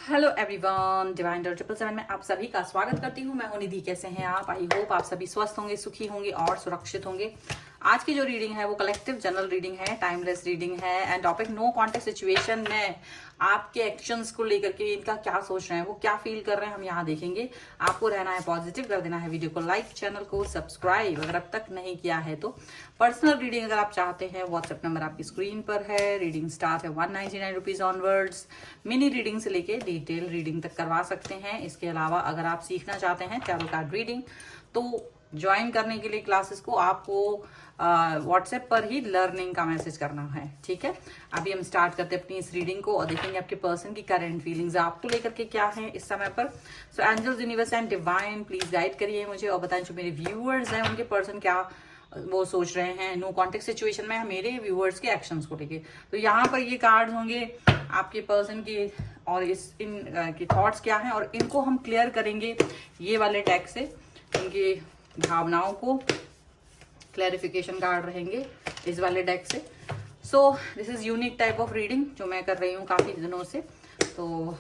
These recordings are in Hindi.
हेलो एवरीवन, डिवाइन 777 में आप सभी का स्वागत करती हूँ। मैं हूँ निधि। कैसे हैं आप? आई होप आप सभी स्वस्थ होंगे, सुखी होंगे और सुरक्षित होंगे। आज की जो रीडिंग है वो कलेक्टिव जनरल रीडिंग है, टाइमलेस रीडिंग है and topic no context situation में आपके एक्शंस को लेकर के इनका क्या सोच रहे हैं, वो क्या फील कर रहे हैं, हम यहाँ देखेंगे। आपको रहना है पॉजिटिव, कर देना है वीडियो को लाइक, चैनल को सब्सक्राइब अगर अब तक नहीं किया है तो। पर्सनल रीडिंग अगर आप चाहते हैं, व्हाट्सएप नंबर आपकी स्क्रीन पर है। रीडिंग स्टार्ट है 199 रुपीज ऑनवर्ड्स। मिनी रीडिंग से लेके डिटेल रीडिंग तक करवा सकते हैं। इसके अलावा अगर आप सीखना चाहते हैं टैरो कार्ड रीडिंग तो ज्वाइन करने के लिए क्लासेस को आपको व्हाट्सएप पर ही लर्निंग का मैसेज करना है, ठीक है। अभी हम स्टार्ट करते हैं अपनी इस रीडिंग को और देखेंगे आपके पर्सन की करंट फीलिंग्स आपको लेकर के क्या है इस समय पर। So angels, universe and divine please guide करिए मुझे और बताएं जो मेरे व्यूअर्स हैं उनके पर्सन क्या वो सोच रहे हैं नो कॉन्टेक्स्ट सिचुएशन में मेरे व्यूअर्स के एक्शंस को लेके। तो यहाँ पर ये कार्ड्स होंगे आपके पर्सन के और इन के थॉट्स क्या हैं और इनको हम क्लियर करेंगे ये वाले टैग से। इनकी भावनाओं को क्लैरिफिकेशन कार्ड रहेंगे इस वाले डेक से। So this is unique type of reading जो मैं कर रही हूँ काफी दिनों से। तो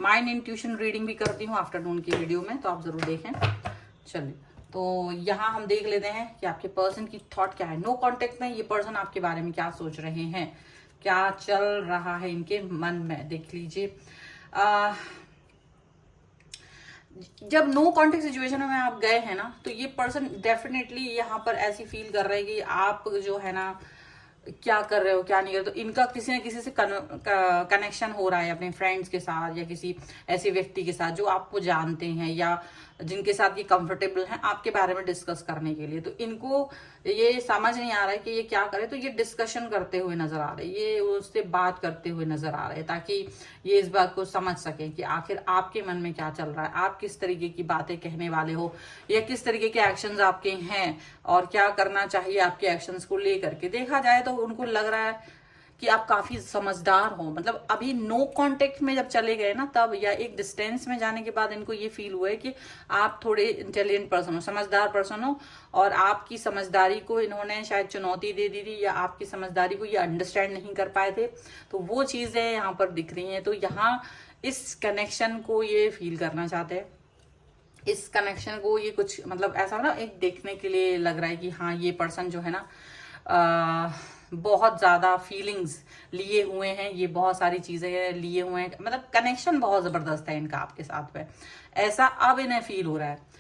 माइंड इंट्यूशन रीडिंग भी करती हूँ आफ्टरनून की वीडियो में, तो आप जरूर देखें। चलिए, तो यहाँ हम देख लेते हैं कि आपके पर्सन की थॉट क्या है। नो कॉन्टेक्ट में ये पर्सन आपके बारे में क्या सोच रहे हैं, क्या चल रहा है इनके मन में, देख लीजिए। जब नो कॉन्टेक्ट सिचुएशन में आप गए हैं ना, तो ये पर्सन डेफिनेटली यहाँ पर ऐसी फील कर रहे हैं कि आप जो है ना क्या कर रहे हो क्या नहीं कर रहे। तो इनका किसी न किसी से कनेक्शन हो रहा है अपने फ्रेंड्स के साथ या किसी ऐसे व्यक्ति के साथ जो आपको जानते हैं या जिनके साथ ये कंफर्टेबल हैं आपके बारे में डिस्कस करने के लिए। तो इनको ये समझ नहीं आ रहा है कि ये क्या करे, तो ये डिस्कशन करते हुए नजर आ रहे हैं, ये उससे बात करते हुए नजर आ रहे हैं ताकि ये इस बात को समझ सकें कि आखिर आपके मन में क्या चल रहा है, आप किस तरीके की बातें कहने वाले हो या किस तरीके के एक्शंस आपके हैं और क्या करना चाहिए आपके एक्शंस को लेकर के। देखा जाए तो उनको लग रहा है कि आप काफी समझदार हो। मतलब अभी नो कांटेक्ट में जब चले गए ना तब, या एक डिस्टेंस में जाने के बाद इनको ये फील हुआ है कि आप थोड़े इंटेलिजेंट पर्सन हो, समझदार पर्सन हो और आपकी समझदारी को इन्होंने शायद चुनौती दे दी थी या आपकी समझदारी को ये अंडरस्टैंड नहीं कर पाए थे। तो वो चीजें यहाँ पर दिख रही हैं। तो यहाँ इस कनेक्शन को ये फील करना चाहते हैं, इस कनेक्शन को ये कुछ मतलब ऐसा ना एक देखने के लिए लग रहा है कि हाँ ये पर्सन जो है ना बहुत ज्यादा फीलिंग्स लिए हुए हैं, ये बहुत सारी चीजें लिए हुए हैं, मतलब कनेक्शन बहुत जबरदस्त है इनका आपके साथ में, ऐसा अब इन्हें फील हो रहा है।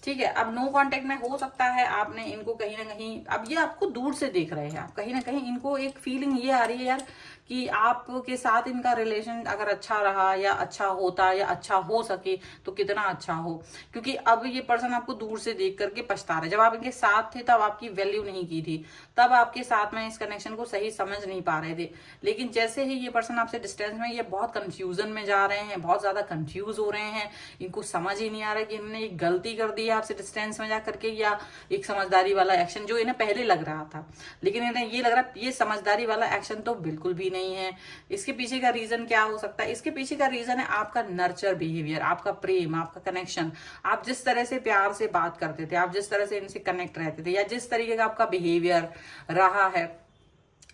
ठीक है, अब नो कांटेक्ट में हो सकता है आपने इनको कहीं ना कहीं, अब ये आपको दूर से देख रहे हैं, आप कहीं ना कहीं इनको एक फीलिंग ये आ रही है यार कि आपके साथ इनका रिलेशन अगर अच्छा रहा या अच्छा होता या अच्छा हो सके तो कितना अच्छा हो। क्योंकि अब ये पर्सन आपको दूर से देख करके पछता रहा है। जब आप इनके साथ थे तब आपकी वैल्यू नहीं की थी, तब आपके साथ में इस कनेक्शन को सही समझ नहीं पा रहे थे। लेकिन जैसे ही ये पर्सन आपसे डिस्टेंस में, ये बहुत कंफ्यूजन में जा रहे हैं, बहुत ज्यादा कंफ्यूज हो रहे हैं, इनको समझ ही नहीं आ रहा है कि इन्होंने एक गलती कर दी है आपसे डिस्टेंस में जा करके या एक समझदारी वाला एक्शन जो इन्हें पहले लग रहा था। लेकिन इन्हें ये लग रहा है ये समझदारी वाला एक्शन तो बिल्कुल भी नहीं है। इसके पीछे का रीजन क्या हो सकता है? इसके पीछे का रीजन है आपका नर्चर बिहेवियर, आपका प्रेम, आपका कनेक्शन। आप जिस तरह से प्यार से बात करते थे, आप जिस तरह से इनसे कनेक्ट रहते थे या जिस तरीके का आपका बिहेवियर रहा है,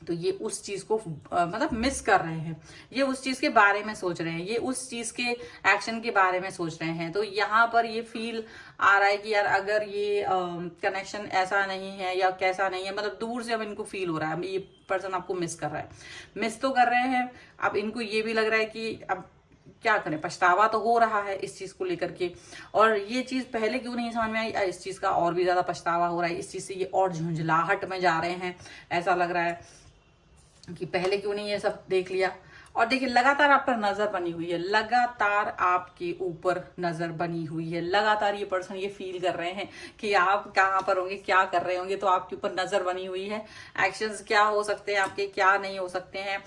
तो ये उस चीज को मतलब मिस कर रहे हैं, ये उस चीज के बारे में सोच रहे हैं, ये उस चीज के एक्शन के बारे में सोच रहे हैं। तो यहाँ पर ये फील आ रहा है कि यार अगर ये कनेक्शन ऐसा नहीं है या कैसा नहीं है, मतलब दूर से अब इनको फील हो रहा है ये पर्सन आपको मिस कर रहा है। मिस तो कर रहे हैं, अब इनको ये भी लग रहा है कि अब क्या करें, पछतावा तो हो रहा है इस चीज को लेकर के। और ये चीज पहले क्यों नहीं समझ में आई, इस चीज का और भी ज्यादा पछतावा हो रहा है, इस चीज से ये और झुंझलाहट में जा रहे हैं। ऐसा लग रहा है कि पहले क्यों नहीं ये सब देख लिया। और देखिए लगातार आप पर नजर बनी हुई है, लगातार आपके ऊपर नजर बनी हुई है, लगातार ये पर्सन ये फील कर रहे हैं कि आप कहाँ पर होंगे, क्या कर रहे होंगे, तो आपके ऊपर नजर बनी हुई है। एक्शंस क्या हो सकते हैं आपके, क्या नहीं हो सकते हैं।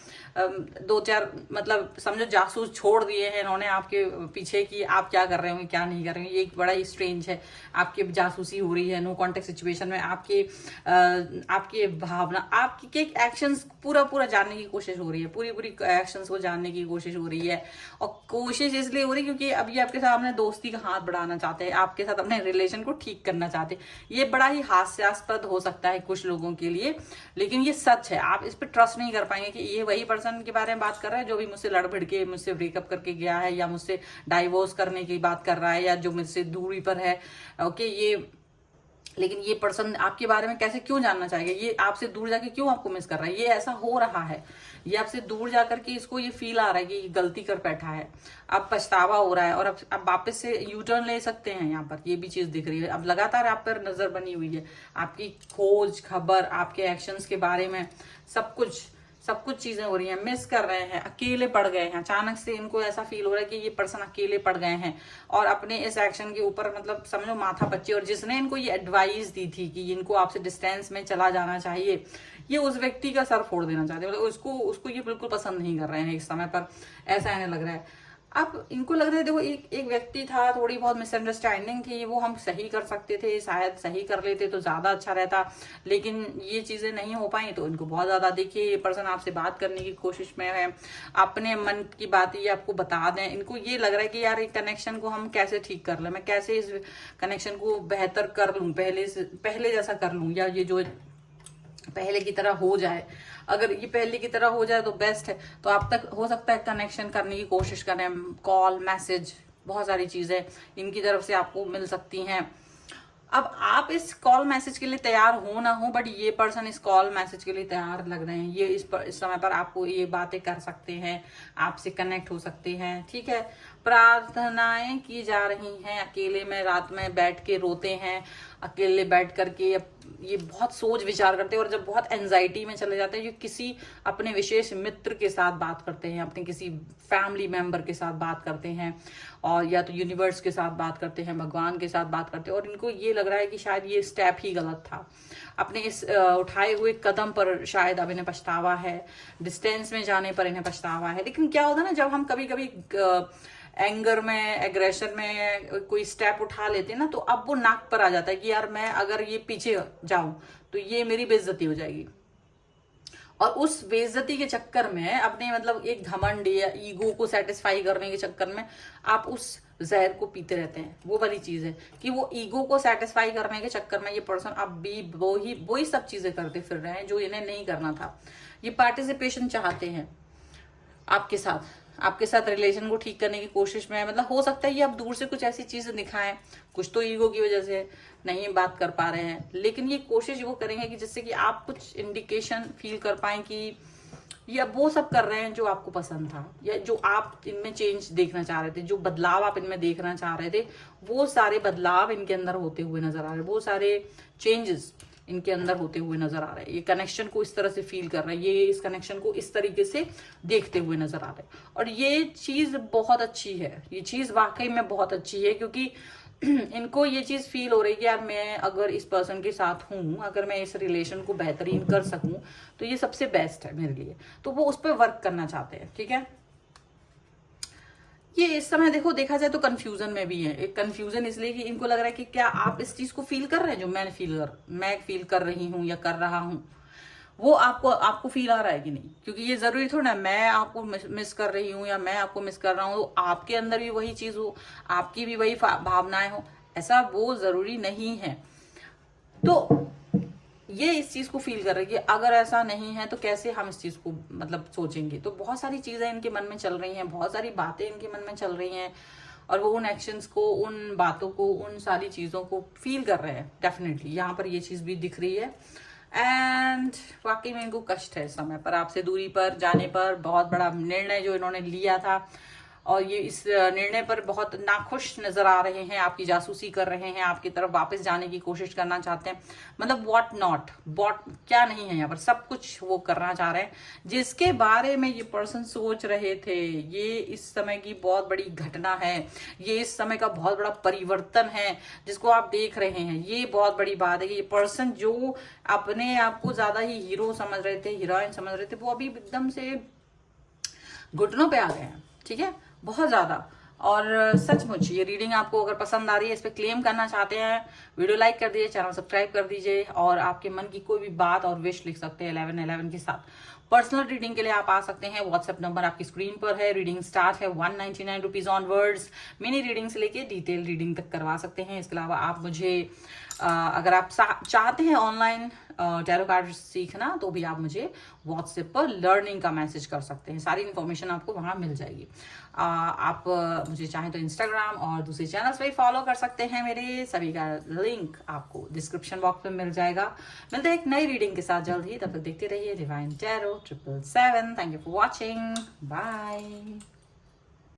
दो चार मतलब समझो जासूस छोड़ दिए हैं इन्होंने आपके पीछे कि आप क्या कर रहे होंगे क्या नहीं कर रहे होंगे। ये एक बड़ा ही स्ट्रेंज है, आपकी जासूसी हो रही है नो कॉन्टेक्ट सिचुएशन में। आपके भावना, आपके एक्शंस पूरा पूरा जानने की कोशिश हो रही है, पूरी पूरी एक्शन इमोशंस को जानने की कोशिश हो रही है, और कोशिश इसलिए हो रही है क्योंकि अब ये आपके साथ अपने दोस्ती का हाथ बढ़ाना चाहते हैं, आपके साथ अपने रिलेशन को ठीक करना चाहते हैं। ये बड़ा ही हास्यास्पद हो सकता है कुछ लोगों के लिए, लेकिन ये सच है। आप इस पर ट्रस्ट नहीं कर पाएंगे कि ये वही पर्सन के बारे में बात कर रहा है जो भी मुझसे लड़ भिड़ के मुझसे ब्रेकअप करके गया है, या मुझसे डाइवोर्स करने की बात कर रहा है, या जो मुझसे दूरी पर है। ओके, ये लेकिन ये पर्सन आपके बारे में कैसे क्यों जानना चाहेगा, ये आपसे दूर जाके क्यों आपको मिस कर रहा है, ये ऐसा हो रहा है, ये आपसे दूर जाकर के इसको ये फील आ रहा है कि ये गलती कर बैठा है, अब पछतावा हो रहा है, और अब वापस से यू टर्न ले सकते हैं। यहाँ पर ये भी चीज दिख रही है, अब लगातार आप पर नजर बनी हुई है, आपकी खोज खबर, आपके एक्शंस के बारे में सब कुछ चीजें हो रही हैं, मिस कर रहे हैं, अकेले पड़ गए हैं। अचानक से इनको ऐसा फील हो रहा है कि ये पर्सन अकेले पड़ गए हैं, और अपने इस एक्शन के ऊपर मतलब समझो माथा पच्ची, और जिसने इनको ये एडवाइस दी थी कि इनको आपसे डिस्टेंस में चला जाना चाहिए, ये उस व्यक्ति का सर फोड़ देना चाहते हैं, मतलब उसको ये बिल्कुल पसंद नहीं कर रहे हैं इस समय पर, ऐसा इन्हें लग रहा है। अब इनको लग रहा है देखो एक व्यक्ति था, थोड़ी बहुत मिसअंडरस्टैंडिंग थी, वो हम सही कर सकते थे, शायद सही कर लेते तो ज्यादा अच्छा रहता, लेकिन ये चीजें नहीं हो पाई, तो इनको बहुत ज्यादा देखिए ये पर्सन आपसे बात करने की कोशिश में है, अपने मन की बात ये आपको बता दें। इनको ये लग रहा है कि यार एक कनेक्शन को हम कैसे ठीक कर लें, मैं कैसे इस कनेक्शन को बेहतर कर लूं, पहले जैसा कर लूं, या ये जो पहले की तरह हो जाए। अगर ये पहले की तरह हो जाए तो बेस्ट है। तो आप तक हो सकता है कनेक्शन करने की कोशिश करें, कॉल, मैसेज, बहुत सारी चीजें इनकी तरफ से आपको मिल सकती हैं। अब आप इस कॉल मैसेज के लिए तैयार हो ना हो, बट ये पर्सन इस कॉल मैसेज के लिए तैयार लग रहे हैं। ये इस समय पर आपको ये बातें कर सकते हैं, आपसे कनेक्ट हो सकते हैं, ठीक है। प्रार्थनाएं की जा रही हैं, अकेले में रात में बैठ के रोते हैं, अकेले बैठ करके ये बहुत सोच विचार करते हैं, और जब बहुत एंजाइटी में चले जाते हैं, ये किसी अपने विशेष मित्र के साथ बात करते हैं, अपने किसी फैमिली मेंबर के साथ बात करते हैं, और या तो यूनिवर्स के साथ बात करते हैं, भगवान के साथ बात करते हैं, और इनको ये लग रहा है कि शायद ये स्टेप ही गलत था। अपने इस उठाए हुए कदम पर शायद अब इन्हें पछतावा है, डिस्टेंस में जाने पर इन्हें पछतावा है। लेकिन क्या होता है ना, जब हम कभी कभी एंगर में, एग्रेशन में कोई स्टेप उठा लेते हैं ना, तो अब वो नाक पर आ जाता है कि यार मैं अगर ये पीछे जाऊं तो ये मेरी बेइज्जती हो जाएगी, और उस बेइज्जती के चक्कर में अपने मतलब एक घमंड या ईगो को सेटिस्फाई करने के चक्कर में आप उस जहर को पीते रहते हैं। वो वाली चीज है कि वो ईगो को सेटिस्फाई करने के चक्कर में ये पर्सन अब भी वही सब चीजें करते फिर रहे हैं जो इन्हें नहीं करना था। ये पार्टिसिपेशन चाहते हैं आपके साथ रिलेशन को ठीक करने की कोशिश में है। मतलब हो सकता है ये अब दूर से कुछ ऐसी चीजें दिखाएं, कुछ तो ईगो की वजह से नहीं बात कर पा रहे हैं, लेकिन ये कोशिश वो करेंगे कि जिससे कि आप कुछ इंडिकेशन फील कर पाए कि ये अब वो सब कर रहे हैं जो आपको पसंद था, या जो आप इनमें चेंज देखना चाह रहे थे, जो बदलाव आप इनमें देखना चाह रहे थे, वो सारे बदलाव इनके अंदर होते हुए नजर आ रहे हैं, वो सारे चेंजेस इनके अंदर होते हुए नजर आ रहे हैं। ये कनेक्शन को इस तरह से फील कर रहे हैं, ये इस कनेक्शन को इस तरीके से देखते हुए नजर आ रहे हैं, और ये चीज बहुत अच्छी है, ये चीज वाकई में बहुत अच्छी है, क्योंकि इनको ये चीज फील हो रही है कि यार मैं अगर इस पर्सन के साथ हूं, अगर मैं इस रिलेशन को बेहतरीन कर सकूं तो ये सबसे बेस्ट है मेरे लिए, तो वो उस पर वर्क करना चाहते हैं, ठीक है। ये इस समय देखा जाए तो कंफ्यूजन में भी है। एक कंफ्यूजन इसलिए कि इनको लग रहा है कि क्या आप इस चीज को फील कर रहे हैं जो मैं फील कर रही हूं या कर रहा हूं, वो आपको फील आ रहा है कि नहीं। क्योंकि ये जरूरी थोड़ा ना मैं आपको मिस कर रही हूँ या मैं आपको मिस कर रहा हूँ तो आपके अंदर भी वही चीज हो, आपकी भी वही भावनाएं हो, ऐसा वो जरूरी नहीं है। तो ये इस चीज को फील कर रहे हैं कि अगर ऐसा नहीं है तो कैसे हम इस चीज को मतलब सोचेंगे। तो बहुत सारी चीजें इनके मन में चल रही हैं, बहुत सारी बातें इनके मन में चल रही हैं, और वो उन एक्शंस को, उन बातों को, उन सारी चीजों को फील कर रहे हैं। डेफिनेटली यहाँ पर ये चीज भी दिख रही है, एंड वाकई में इनको कष्ट है इस समय पर आपसे दूरी पर जाने पर। बहुत बड़ा निर्णय जो इन्होंने लिया था, और ये इस निर्णय पर बहुत नाखुश नजर आ रहे हैं, आपकी जासूसी कर रहे हैं, आपकी तरफ वापस जाने की कोशिश करना चाहते हैं। मतलब वॉट क्या नहीं है यहाँ पर, सब कुछ वो करना चाह रहे हैं जिसके बारे में ये पर्सन सोच रहे थे। ये इस समय की बहुत बड़ी घटना है, ये इस समय का बहुत बड़ा परिवर्तन है जिसको आप देख रहे हैं। ये बहुत बड़ी बात है कि ये पर्सन जो अपने आप को ज्यादा ही हीरो समझ रहे थे, हीरोइन समझ रहे थे, वो अभी एकदम से घुटनों पे आ गए हैं, ठीक है, बहुत ज्यादा। और सचमुच ये रीडिंग आपको अगर पसंद आ रही है, इस पे क्लेम करना चाहते हैं, वीडियो लाइक कर दीजिए, चैनल सब्सक्राइब कर दीजिए, और आपके मन की कोई भी बात और विश लिख सकते हैं 1111 के साथ। पर्सनल रीडिंग के लिए आप आ सकते हैं, व्हाट्सएप नंबर आपकी स्क्रीन पर है। रीडिंग स्टार्ट है 199 रुपीज ऑनवर्ड्स। मिनी रीडिंग से लेके डिटेल रीडिंग तक करवा सकते हैं। इसके अलावा आप मुझे अगर आप चाहते हैं ऑनलाइन टैरो कार्ड सीखना तो भी आप मुझे व्हाट्सएप पर लर्निंग का मैसेज कर सकते हैं। सारी इन्फॉर्मेशन आपको वहां मिल जाएगी। आप मुझे चाहें तो इंस्टाग्राम और दूसरे चैनल्स पे फॉलो कर सकते हैं। मेरे सभी का लिंक आपको डिस्क्रिप्शन बॉक्स में मिल जाएगा। मिलते हैं एक नई रीडिंग के साथ जल्द ही, तब तक देखते रहिए divine tarot 777। Thank you for watching, bye.